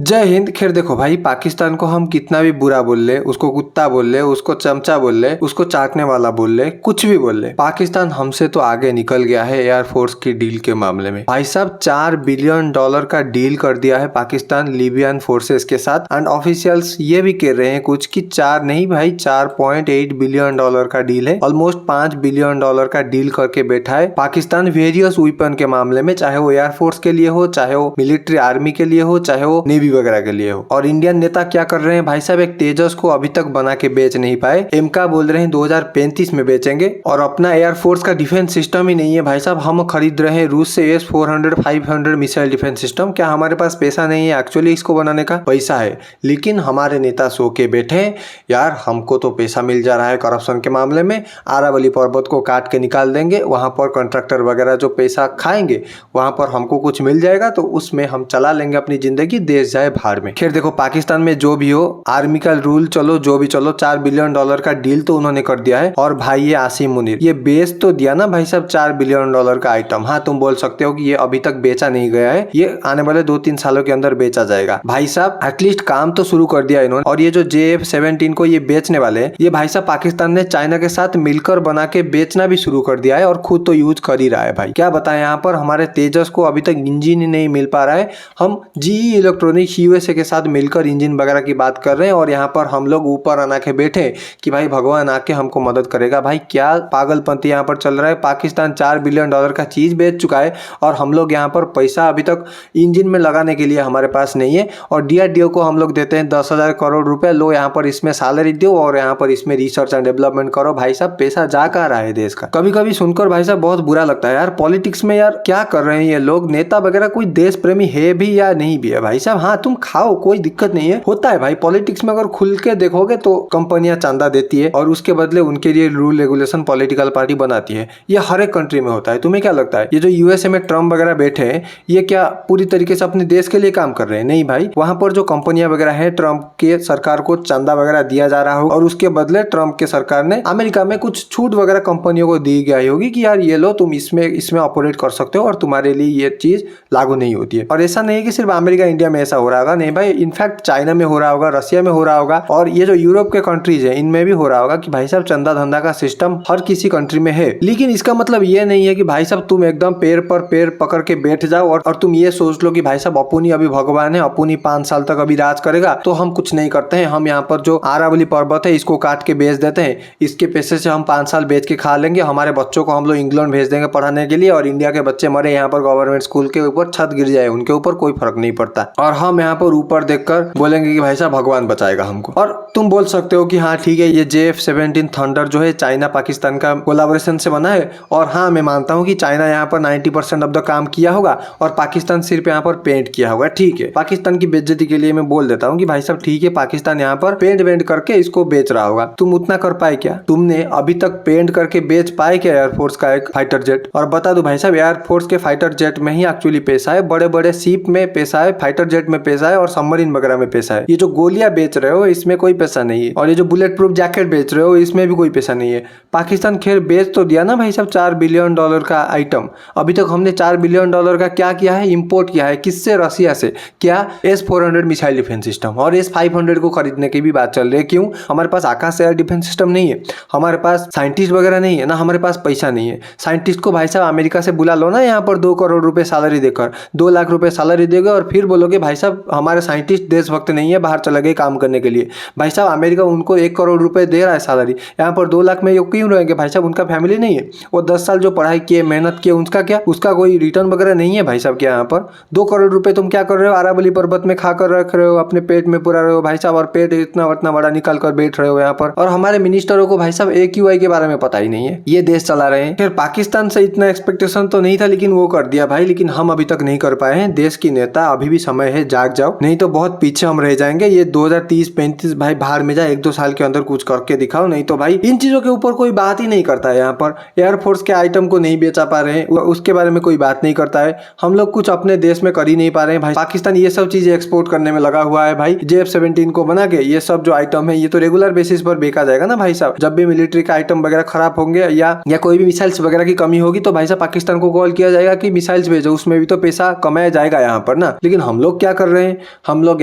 जय हिंद। खैर देखो भाई, पाकिस्तान को हम कितना भी बुरा बोल ले, उसको कुत्ता बोल ले, उसको चमचा बोल ले, उसको चाटने वाला बोल ले, कुछ भी बोल ले, पाकिस्तान हमसे तो आगे निकल गया है एयरफोर्स की डील के मामले में। भाई साहब, $4 बिलियन का डील कर दिया है पाकिस्तान लीबियन फोर्सेस के साथ। एंड ऑफिशियल्स ये भी कह रहे हैं कुछ कि 4 नहीं भाई, $4.8 बिलियन का डील है। ऑलमोस्ट $5 बिलियन का डील करके बैठा है पाकिस्तान वेरियस वेपन के मामले में, चाहे वो एयरफोर्स के लिए हो, चाहे वो मिलिट्री आर्मी के लिए हो, चाहे वो नेवी वगैरह के लिए हो। और इंडियन नेता क्या कर रहे हैं भाई साहब, एक तेजस को अभी तक बना के बेच नहीं पाए। एमका बोल रहे हैं 2035 में बेचेंगे। और अपना एयरफोर्स का डिफेंस सिस्टम ही नहीं है भाई साहब। हम खरीद रहे हैं रूस से S-400 500 मिसाइल डिफेंस सिस्टम। क्या हमारे पास पैसा नहीं है? एक्चुअली इसको बनाने का पैसा है, लेकिन हमारे नेता सो के बैठे यार हमको तो पैसा मिल जा रहा है करप्शन के मामले में, आरावली पर्वत को काट के निकाल देंगे, वहां पर कॉन्ट्रैक्टर वगैरह जो पैसा खाएंगे वहां पर हमको कुछ मिल जाएगा, तो उसमें हम चला लेंगे अपनी जिंदगी, देश जाए भाड़ में। खैर देखो, पाकिस्तान में जो भी हो, आर्मी का रूल चलो जो भी चलो, $4 बिलियन का डील तो उन्होंने कर दिया है। और भाई ये आसिम मुनीर ये बेच तो दिया ना भाई साहब $4 बिलियन का आइटम। हाँ, तुम बोल सकते हो कि ये अभी तक बेचा नहीं गया है, ये आने वाले 2-3 सालों के अंदर बेचा जाएगा। भाई साहब एटलीस्ट काम तो शुरू कर दिया इन्होंने। और ये जो JF-17 को ये बेचने वाले हैं, ये भाई साहब पाकिस्तान ने चाइना के साथ मिलकर बना के बेचना भी शुरू कर दिया है और खुद तो यूज कर ही रहा है। भाई क्या बताएं, यहाँ पर हमारे तेजस को अभी तक इंजन ही नहीं मिल पा रहा है। हम GE इलेक्ट्रॉनिक्स USA के साथ मिलकर इंजन वगैरह की बात कर रहे हैं, और यहाँ पर हम लोग ऊपर आना के बैठे कि भाई भगवान आके हमको मदद करेगा। भाई क्या पागलपंती यहाँ पर चल रहा है। पाकिस्तान $4 बिलियन का चीज बेच चुका है, और हम लोग यहाँ पर पैसा अभी तक इंजन में लगाने के लिए हमारे पास नहीं है। और DRDO को हम लोग देते हैं 10,000 करोड़ रुपए, लो यहाँ पर इसमें सैलरी दो और यहाँ पर इसमें रिसर्च एंड डेवलपमेंट करो। भाई साहब पैसा जा कहाँ रहा है देश का? कभी कभी सुनकर भाई साहब बहुत बुरा लगता है यार। पॉलिटिक्स में यार क्या कर रहे हैं ये लोग, नेता वगैरह कोई देश प्रेमी है भी या नहीं भी है भाई साहब? हाँ तुम खाओ, कोई दिक्कत नहीं है, होता है भाई पॉलिटिक्स में। अगर खुल के देखोगे तो कंपनियां चांदा देती है और उसके बदले उनके लिए रूल रेगुलेशन पॉलिटिकल पार्टी बनाती है। ये हर एक कंट्री में होता है। तुम्हें क्या लगता है ये जो USA में ट्रम्प वगैरह बैठे हैं, ये क्या पूरी तरीके से अपने देश के लिए काम कर रहे हैं? नहीं भाई, वहां पर जो कंपनियां वगैरह है, ट्रम्प के सरकार को चांदा वगैरह दिया जा रहा होगा, और उसके बदले ट्रम्प के सरकार ने अमेरिका में कुछ छूट वगैरह कंपनियों को दी गई होगी कि यार ये लो, तुम इसमें ऑपरेट कर सकते हो और तुम्हारे लिए ये चीज लागू नहीं होती है। और ऐसा नहीं है कि सिर्फ अमेरिका इंडिया में ऐसा हो रहा होगा, नहीं भाई, इनफैक्ट चाइना में हो रहा होगा, रशिया में हो रहा होगा, और ये जो यूरोप के कंट्रीज है इनमें भी हो रहा होगा कि भाई साहब चंदा धंधा का सिस्टम हर किसी कंट्री में है। लेकिन इसका मतलब ये नहीं है कि भाई साहब तुम एकदम पैर पर पैर पकड़ के बैठ जाओ और तुम ये सोच लो कि भाई साहब अपुनी अभी भगवान है, अपुनी 5 साल तक अभी राज करेगा तो हम कुछ नहीं करते हैं। हम यहाँ पर जो आरावली पर्वत है इसको काट के बेच देते हैं, इसके पैसे से हम 5 साल बेच के खा लेंगे, हमारे बच्चों को हम लोग इंग्लैंड भेज देंगे पढ़ाने के लिए, और इंडिया के बच्चे मरे यहाँ पर गवर्नमेंट स्कूल के ऊपर छत गिर जाए, उनके ऊपर कोई फर्क नहीं पड़ता। और हम यहाँ पर ऊपर देखकर बोलेंगे कि भाई साहब भगवान बचाएगा हमको। और तुम बोल सकते हो कि हाँ ठीक है, ये JF-17 थंडर जो है चाइना पाकिस्तान का कोलैबोरेशन से बना है। और हाँ मैं मानता हूँ कि चाइना यहाँ पर 90% ऑफ द काम किया होगा और पाकिस्तान सिर्फ यहाँ पर पेंट किया होगा। ठीक है, पाकिस्तान की बेइज्जती के लिए मैं बोल देता हूँ कि भाई साहब ठीक है, पाकिस्तान यहाँ पर पेंट वेंट करके इसको बेच रहा होगा। तुम उतना कर पाए क्या? तुमने अभी तक पेंट करके बेच पाए क्या एयरफोर्स का एक फाइटर जेट? और बता दो भाई साहब, एयरफोर्स के फाइटर जेट में ही एक्चुअली पैसा है, बड़े बड़े शिप में पैसा है, फाइटर जेट में पैसा है, और सबमरीन वगैरह में पैसा है। ये जो गोलियां बेच रहे हो इसमें कोई पैसा नहीं है, और ये जो बुलेट प्रूफ जैकेट बेच रहे हो इसमें भी कोई पैसा नहीं है। पाकिस्तान खैर बेच तो दिया ना भाई साहब $4 बिलियन का आइटम। अभी तक हमने $4 बिलियन का क्या किया है? इंपोर्ट किया है। किससे? रशिया से। क्या? S-400 missile defence system. और S-500 को खरीदने की भी बात चल रही है। क्यों? हमारे पास आकाश एयर डिफेंस सिस्टम नहीं है, हमारे पास साइंटिस्ट वगैरह नहीं है ना, हमारे पास पैसा नहीं है। साइंटिस्ट को भाई साहब अमेरिका से बुला लो ना, यहाँ पर 2 करोड़ रुपए सैलरी देकर, 2 लाख रुपए सैलरी देगा, और फिर बोलोगे भाई साहब हमारे साइंटिस्ट देशभक्त नहीं है, बाहर चले गए काम करने के लिए। भाई साहब अमेरिका उनको 1 करोड़ रुपए दे रहा है सैलरी, यहाँ पर 2 लाख में ये क्यों रहेंगे? भाई साहब उनका फैमिली नहीं है, वो 10 साल जो पढ़ाई किए, मेहनत किए, उसका क्या? उसका कोई रिटर्न वगैरह नहीं है भाई साहब। क्या यहाँ पर 2 करोड़ रुपए तुम क्या कर रहे हो? आरावली पर्वत में खाकर रख रहे हो, अपने पेट में पुरा रहे हो भाई साहब, और पेट इतना बड़ा निकाल कर बैठ रहे हो यहाँ पर। और हमारे मिनिस्टरों को भाई साहब AQI के बारे में पता ही नहीं है, ये देश चला रहे हैं। फिर पाकिस्तान से इतना एक्सपेक्टेशन तो नहीं था, लेकिन वो कर दिया भाई। लेकिन हम अभी तक नहीं कर पाए हैं। देश की नेता अभी भी समय है, जाग जाओ, नहीं तो बहुत पीछे हम रह जाएंगे। ये 2030-35 भाई बाहर में जाए, 1-2 साल के अंदर कुछ करके दिखाओ, नहीं तो भाई इन चीजों के ऊपर कोई बात ही नहीं करता है। यहाँ पर एयरफोर्स के आइटम को नहीं बेचा पा रहे हैं, उसके बारे में कोई बात नहीं करता है। हम लोग कुछ अपने देश में कर ही नहीं पा रहे हैं भाई। पाकिस्तान ये सब चीजें एक्सपोर्ट करने में लगा हुआ है भाई। JF-17 को बना के ये सब जो आइटम है ये तो रेगुलर बेसिस पर बेचा जाएगा ना भाई साहब। जब भी मिलिट्री का आइटम वगैरह खराब होंगे या कोई भी मिसाइल्स वगैरह की कमी होगी तो भाई साहब पाकिस्तान को कॉल किया जाएगा कि मिसाइल्स भेजो, उसमें भी तो पैसा कमाया जाएगा यहाँ पर ना। लेकिन हम लोग क्या कर रहे हैं, हम लोग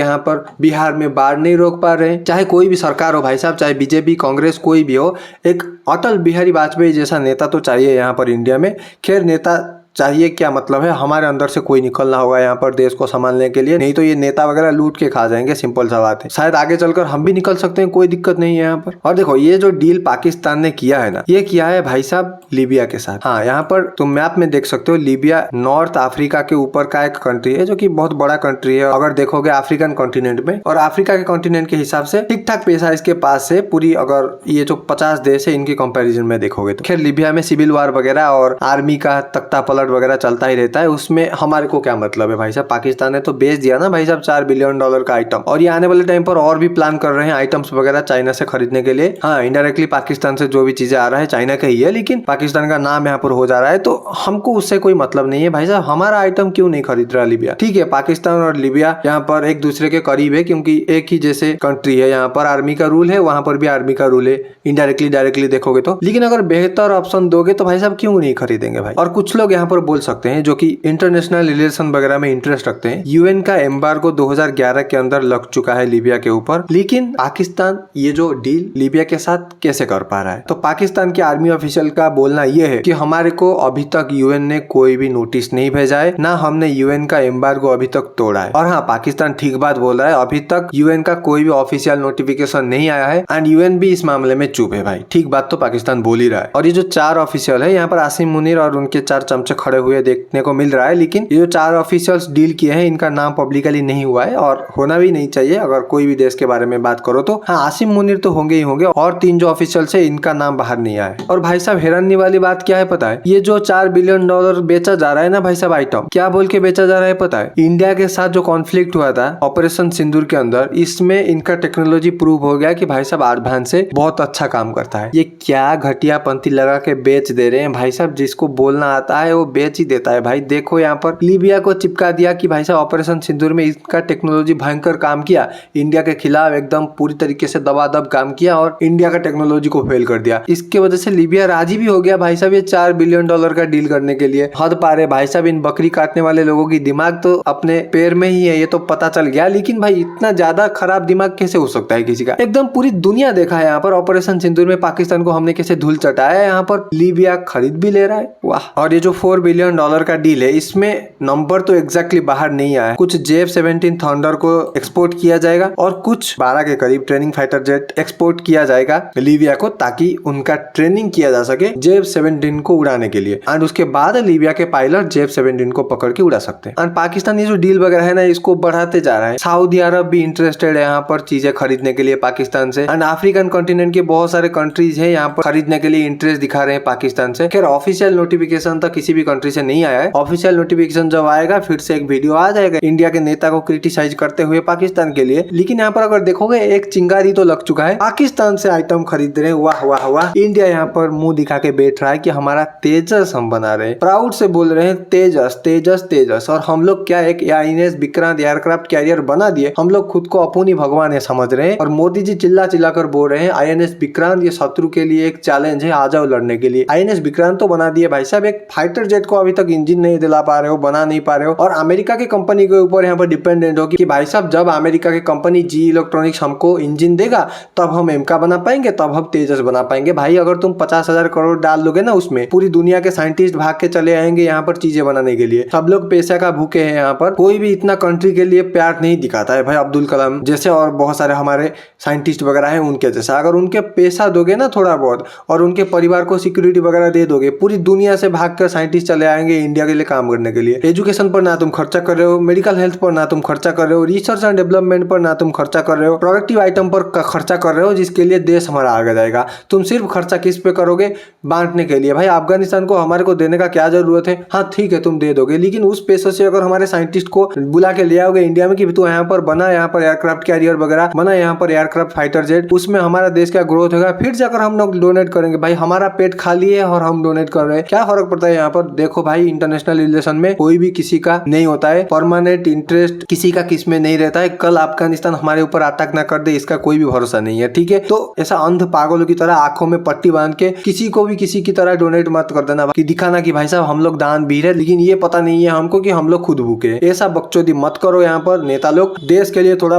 यहाँ पर बिहार में बाढ़ नहीं रोक पा रहे हैं। चाहे कोई भी सरकार हो भाई साहब, चाहे बीजेपी कांग्रेस कोई भी हो, एक अटल बिहारी वाजपेयी जैसा नेता तो चाहिए यहाँ पर इंडिया में। खैर नेता चाहिए क्या मतलब है, हमारे अंदर से कोई निकलना होगा यहाँ पर देश को संभालने के लिए, नहीं तो ये नेता वगैरह लूट के खा जाएंगे। सिंपल सा बात है। शायद आगे चलकर हम भी निकल सकते हैं, कोई दिक्कत नहीं है यहाँ पर। और देखो ये जो डील पाकिस्तान ने किया है ना, ये किया है भाई साहब लीबिया के साथ। हाँ, यहाँ पर तुम मैप में देख सकते हो, लीबिया नॉर्थ अफ्रीका के ऊपर का एक कंट्री है, जो कि बहुत बड़ा कंट्री है अगर देखोगे अफ्रीकन कॉन्टिनेंट में। और अफ्रीका के कॉन्टिनेंट के हिसाब से ठीक ठाक पैसा इसके पास है पूरी, अगर ये जो 50 देश है इनके कंपेरिजन में देखोगे तो। खैर लीबिया में सिविल वार वगैरह और आर्मी का तख्ता पलट वगैरह चलता ही रहता है, उसमें हमारे को क्या मतलब है भाई साहब। पाकिस्तान ने तो बेच दिया ना भाई साहब $4 बिलियन का आइटम, और ये आने वाले टाइम पर और भी प्लान कर रहे हैं आइटम्स वगैरह चाइना से खरीदने के लिए। हाँ, इनडायरेक्टली पाकिस्तान से जो भी चीजें आ रहा है चाइना का ही है, लेकिन पाकिस्तान का नाम यहाँ पर हो जा रहा है, तो हमको उससे कोई मतलब नहीं है भाई साहब। हमारा आइटम क्यों नहीं खरीद रहा लीबिया? ठीक है, पाकिस्तान और लीबिया यहाँ पर एक दूसरे के करीब है, क्योंकि एक ही जैसे कंट्री है। यहाँ पर आर्मी का रूल है, वहां पर भी आर्मी का रूल है, इनडायरेक्टली डायरेक्टली देखोगे तो। लेकिन अगर बेहतर ऑप्शन दोगे तो भाई साहब क्यों नहीं खरीदेंगे भाई। और कुछ लोग यहाँ पर बोल सकते हैं जो कि इंटरनेशनल रिलेशन वगैरह में इंटरेस्ट रखते हैं, यूएन का एम्बार्गो 2011 के अंदर लग चुका है लीबिया के ऊपर, लेकिन पाकिस्तान ये जो डील लीबिया के साथ कैसे कर पा रहा है? तो पाकिस्तान के आर्मी ऑफिशियल का बोलना यह है कि हमारे को अभी तक यूएन ने कोई भी नोटिस नहीं भेजा है, ना हमने यूएन का एम्बार्गो अभी तक तोड़ा है। और हाँ, पाकिस्तान ठीक बात बोल रहा है, अभी तक यूएन का कोई भी ऑफिशियल नोटिफिकेशन नहीं आया है, एंड यूएन भी इस मामले में चुप है भाई। ठीक बात तो पाकिस्तान बोल ही रहा है। और ये जो 4 ऑफिशियल है यहाँ पर, आसिम मुनीर और उनके 4 चमचे खड़े हुए देखने को मिल रहा है, लेकिन ये जो 4 ऑफिशियल्स डील किए हैं इनका नाम पब्लिकली नहीं हुआ है, और होना भी नहीं चाहिए अगर कोई भी देश के बारे में बात करो तो। हाँ, आसिम मुनीर तो होंगे ही होंगे, और 3 जो ऑफिशियल्स है इनका नाम बाहर नहीं आया है। और भाई साहब हैरानी वाली बात क्या है पता है? ये जो $4 बिलियन बेचा जा रहा है ना भाई साहब आइटम, क्या बोल के बेचा जा रहा है पता है? इंडिया के साथ जो कॉन्फ्लिक्ट हुआ था ऑपरेशन सिंदूर के अंदर, इसमें इनका टेक्नोलॉजी प्रूव हो गया कि भाई साहब एडवांस से बहुत अच्छा काम करता है। ये क्या घटिया पंथी लगा के बेच दे रहे हैं भाई साहब। जिसको बोलना आता है वो बेच ही देता है भाई। देखो यहाँ पर लीबिया को चिपका दिया कि भाई साहब ऑपरेशन सिंदूर में इसका टेक्नोलॉजी भयंकर काम किया, इंडिया के खिलाफ एकदम पूरी तरीके से दबादब काम किया और इंडिया का टेक्नोलॉजी को फेल कर दिया। इसके वजह से लीबिया राजी भी हो गया भाई साहब ये $4 बिलियन का डील करने के लिए। हद पारे भाई साहब, इन बकरी काटने वाले लोगों की दिमाग तो अपने पैर में ही है, ये तो पता चल गया। लेकिन भाई इतना ज्यादा खराब दिमाग कैसे हो सकता है किसी का? एकदम पूरी दुनिया देखा है यहाँ पर ऑपरेशन सिंदूर में पाकिस्तान को हमने कैसे धूल चटाया है, यहाँ पर लीबिया खरीद भी ले रहा है। वाह। और ये जो $4 बिलियन का डील है, इसमें नंबर तो एग्जैक्टली बाहर नहीं आया है। कुछ JF-17 थंडर को एक्सपोर्ट किया जाएगा और कुछ 12 के करीब ट्रेनिंग फाइटर जेट एक्सपोर्ट किया जाएगा लीबिया को, ताकि उनका ट्रेनिंग किया जा सके JF-17 को उड़ाने के लिए। एंड उसके बाद लीबिया के पायलट JF-17 को पकड़ के उड़ा सकते हैं। एंड पाकिस्तान ये जो डील वगैरह है ना, इसको बढ़ाते जा रहा है। सऊदी अरब भी इंटरेस्टेड है यहाँ पर चीजें खरीदने के लिए पाकिस्तान से, एंड अफ्रीकन कॉन्टिनेंट के बहुत सारे कंट्रीज है यहाँ पर खरीदने के लिए इंटरेस्ट दिखा रहे हैं पाकिस्तान से। खैर ऑफिशियल नोटिफिकेशन तक किसी भी कंट्री से नहीं आया है। ऑफिशियल नोटिफिकेशन जब आएगा फिर से एक वीडियो आ जाएगा इंडिया के नेता को क्रिटिसाइज करते हुए पाकिस्तान के लिए। लेकिन यहाँ पर अगर देखोगे एक चिंगारी तो लग चुका है, पाकिस्तान से आइटम खरीद रहे हैं। वाह वाह वाह। इंडिया यहाँ पर मुंह दिखा के बैठ रहा है कि हमारा तेजस हम बना रहे हैं, प्राउड से बोल रहे हैं तेजस तेजस तेजस। और हम लोग क्या एक INS विक्रांत एयरक्राफ्ट कैरियर बना दिए, हम लोग खुद को अपूनी भगवान है समझ रहे हैं। और मोदी जी चिल्ला चिल्ला कर बोल रहे हैं INS विक्रांत ये शत्रु के लिए एक चैलेंज है, आ जाओ लड़ने के लिए। INS विक्रांत तो बना दिए भाई साहब, एक फाइटर जेट को अभी तक इंजन नहीं दिला पा रहे हो, बना नहीं पा रहे हो, और अमेरिका की कंपनी के ऊपर यहाँ पर डिपेंडेंट हो कि भाई साहब जब अमेरिका की कंपनी GE इलेक्ट्रॉनिक्स हमको इंजन देगा तब हम MK बना पाएंगे, तब हम तेजस बना पाएंगे। भाई अगर तुम 50,000 करोड़ डाल दोगे ना उसमें, पूरी दुनिया के साइंटिस्ट भाग के चले आएंगे यहाँ पर चीजें बनाने के लिए। सब लोग पैसे का भूखे हैं यहाँ पर, कोई भी इतना कंट्री के लिए प्यार नहीं दिखाता है भाई अब्दुल कलाम जैसे और बहुत सारे हमारे साइंटिस्ट वगैरह हैं उनके जैसा। अगर उनके पैसा दोगे ना थोड़ा बहुत और उनके परिवार को सिक्योरिटी वगैरह दे दोगे, पूरी दुनिया से भाग कर साइंटिस्ट चले आएंगे इंडिया के लिए काम करने के लिए। एजुकेशन पर ना तुम खर्चा कर रहे हो, मेडिकल हेल्थ पर ना तुम खर्चा कर रहे हो, रिसर्च एंड डेवलपमेंट पर ना तुम खर्चा कर रहे हो, प्रोडक्टिव आइटम पर खर्चा कर रहे हो जिसके लिए देश हमारा आगे जाएगा। तुम सिर्फ खर्चा किस पे करोगे? बांटने के लिए। भाई अफगानिस्तान को हमारे को देने का क्या जरूरत है? हाँ ठीक है तुम दे दोगे, लेकिन उस पैसों से अगर हमारे साइंटिस्ट को बुला के ले आओगे इंडिया में कि तू यहाँ पर बना, यहाँ पर एयरक्राफ्ट कैरियर वगैरह बना, यहाँ पर एयरक्राफ्ट फाइटर जेट, उसमें हमारा देश का ग्रोथ होगा, फिर जाकर हम लोग डोनेट करेंगे। भाई हमारा पेट खाली है और हम डोनेट कर रहे हैं, क्या फर्क पड़ता है यहाँ पर देखो भाई, इंटरनेशनल रिलेशन में कोई भी किसी का नहीं होता है, परमानेंट इंटरेस्ट किसी का किस में नहीं रहता है। कल अफगानिस्तान हमारे ऊपर अटैक ना कर दे, इसका कोई भी भरोसा नहीं है, ठीक है। तो ऐसा अंध पागलों की तरह आंखों में पट्टी बांध के किसी को भी किसी की तरह डोनेट मत कर देना कि दिखाना कि भाई साहब हम लोग दान भी है, लेकिन ये पता नहीं है हमको कि हम लोग खुद भूखे। ऐसा बकचोदी मत करो। यहाँ पर नेता लोग देश के लिए थोड़ा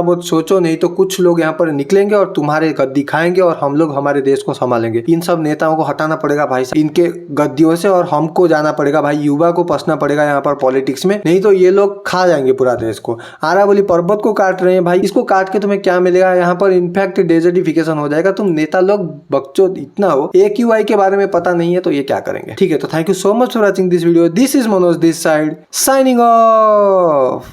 बहुत सोचो, नहीं तो कुछ लोग यहाँ पर निकलेंगे और तुम्हारे गद्दी खाएंगे और हम लोग हमारे देश को संभालेंगे। इन सब नेताओं को हटाना पड़ेगा भाई साहब इनके गद्दियों से, और हमको जाना पड़ेगा भाई, युवा को पसना पड़ेगा यहाँ पर पॉलिटिक्स में, नहीं तो ये लोग खा जाएंगे पूरा देश को। आरावली पर्वत को काट रहे हैं भाई, इसको काट के तुम्हें क्या मिलेगा? यहाँ पर इनफैक्ट डेजर्टिफिकेशन हो जाएगा। तुम नेता लोग बकचोद इतना हो, AQI के बारे में पता नहीं है तो ये क्या करेंगे? ठीक है, तो thank you so much for watching this video. This is Manoj this side signing off.